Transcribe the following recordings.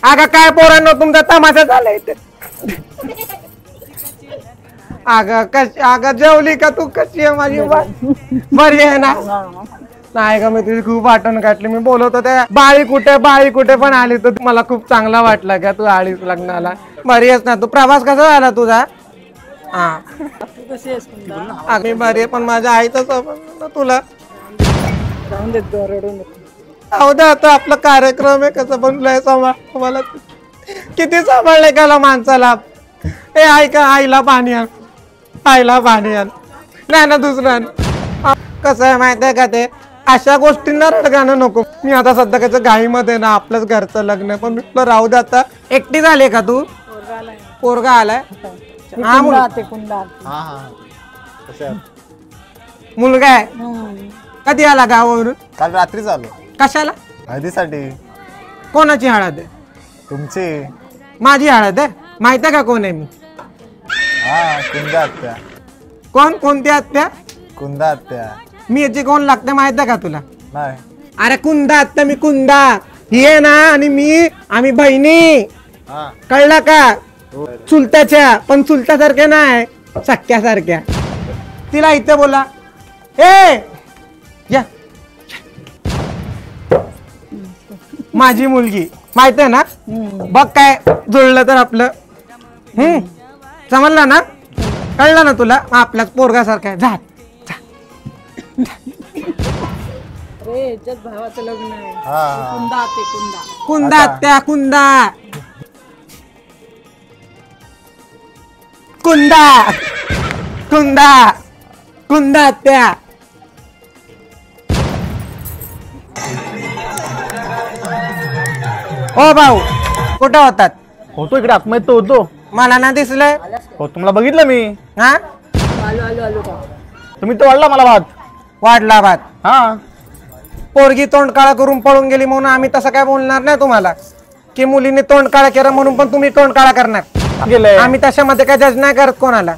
अगं काय पोरांनो तुमचा तमाशा झालाय इथे. अगं जेवली का तू? कशी आहे माझी बरी आहे ना? नाही का मी तुझी खूप आठवण काढली. मी बोलत होते बाळी कुठे पण आली तर मला खूप चांगला वाटलं का तू आलीस लग्नाला. बरी आहेस ना तू? प्रवास कसा झाला तुझा? हा मी बरी आहे पण माझ्या आईचा संबंध तुला हो दे. आता आपला कार्यक्रम आहे कसं पण लय सांभाळ मला किती सांभाळलंय का माणसाला. ए ऐका आईला पाणी आण आईला पाणी आण. नाही ना दुसरं कसं आहे माहिती आहे का ते अशा गोष्टींना रडगाणं नको. मी आता सध्या कसं घाईमध्ये ना आपलंच घरचं लग्न पण मी तुला राहू दे. आता एकटी झाली का तू? पोरगा आलाय? मुलगा आहे? कधी आला गावावरून? काल रात्री आलो. कशाला? हळदीसाठी. कोणाची हळद आहे? तुमची. माझी हळद आहे? माहिती आहे का कोण आहे मी? हा कुंदा आत्या. कोण? कोणती आत्या? कुंदा आत्या. मी याची कोण लागते माहित आहे का तुला? नाही. अरे कुंदा आत्या मी कुंदा ही आहे ना आणि मी आम्ही बहिणी. कळला का? चुलत्याच्या पण चुलत्यासारख्या नाही सख्यासारख्या. तिला इथे बोला ए या माझी मुलगी माहित आहे ना? बघ काय जुळलं तर आपलं. समजलं ना? कळलं ना तुला? आपल्याच पोरगासारखा आहे. जा भावाचं लग्न आहे. कुंदा आत्या कुंदा कुंदा कुंदा कुंदा आत्या. ओ भाऊ कुठं होतात? होतो इकडे आतमध्ये तो होतो. मला ना दिसलंय. हो तुम्हाला बघितलं मी. हा तुम्ही तो वाढला मला भात. वाढला भात. हा पोरगी तोंड काळा करून पळून गेली म्हणून आम्ही तसं काय बोलणार नाही तुम्हाला की मुलीने तोंड काळा केलं म्हणून पण तुम्ही तोंड काळा करणार. गेलंय. आम्ही तशामध्ये काय जज नाही करत कोणाला.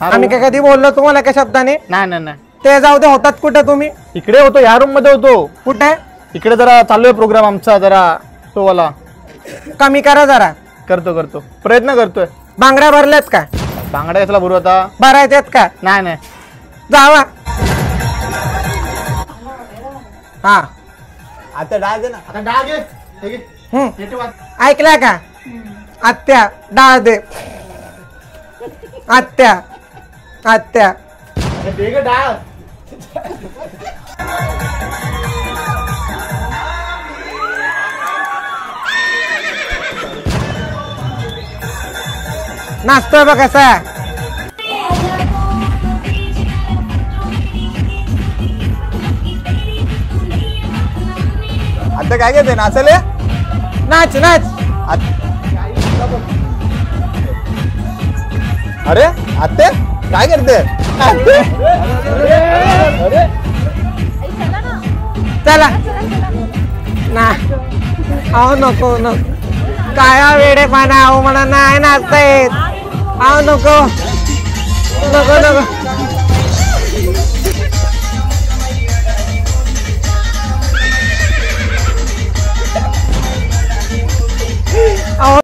आम्ही काय कधी बोललो तुम्हाला काय शब्दाने? नाही. ते जाऊ दे. होतात कुठे तुम्ही? इकडे होतो या रूम मध्ये होतो. कुठे? इकडे जरा चालू आहे प्रोग्राम आमचा जरा तो वाला. कमी करा जरा. करतो प्रयत्न करतोय. बांगड्या भरल्यात का? बांगड्या घेतला बरोबर आता. भरायच्यात का? नाही जावा. हा आता डाळ दे ना. आता डाळ घे. ऐकला का? आत्या डाळ दे. आत्या आत्या डाळ. नाचतोय बघ कसा. आता काय घेते नाचले? नाच नाच. अरे आत्ते काय करते? चला ना. अहो नको काय वेडेपणा. अहो म्हणा नाही नाचता येत. अहो नको. अहो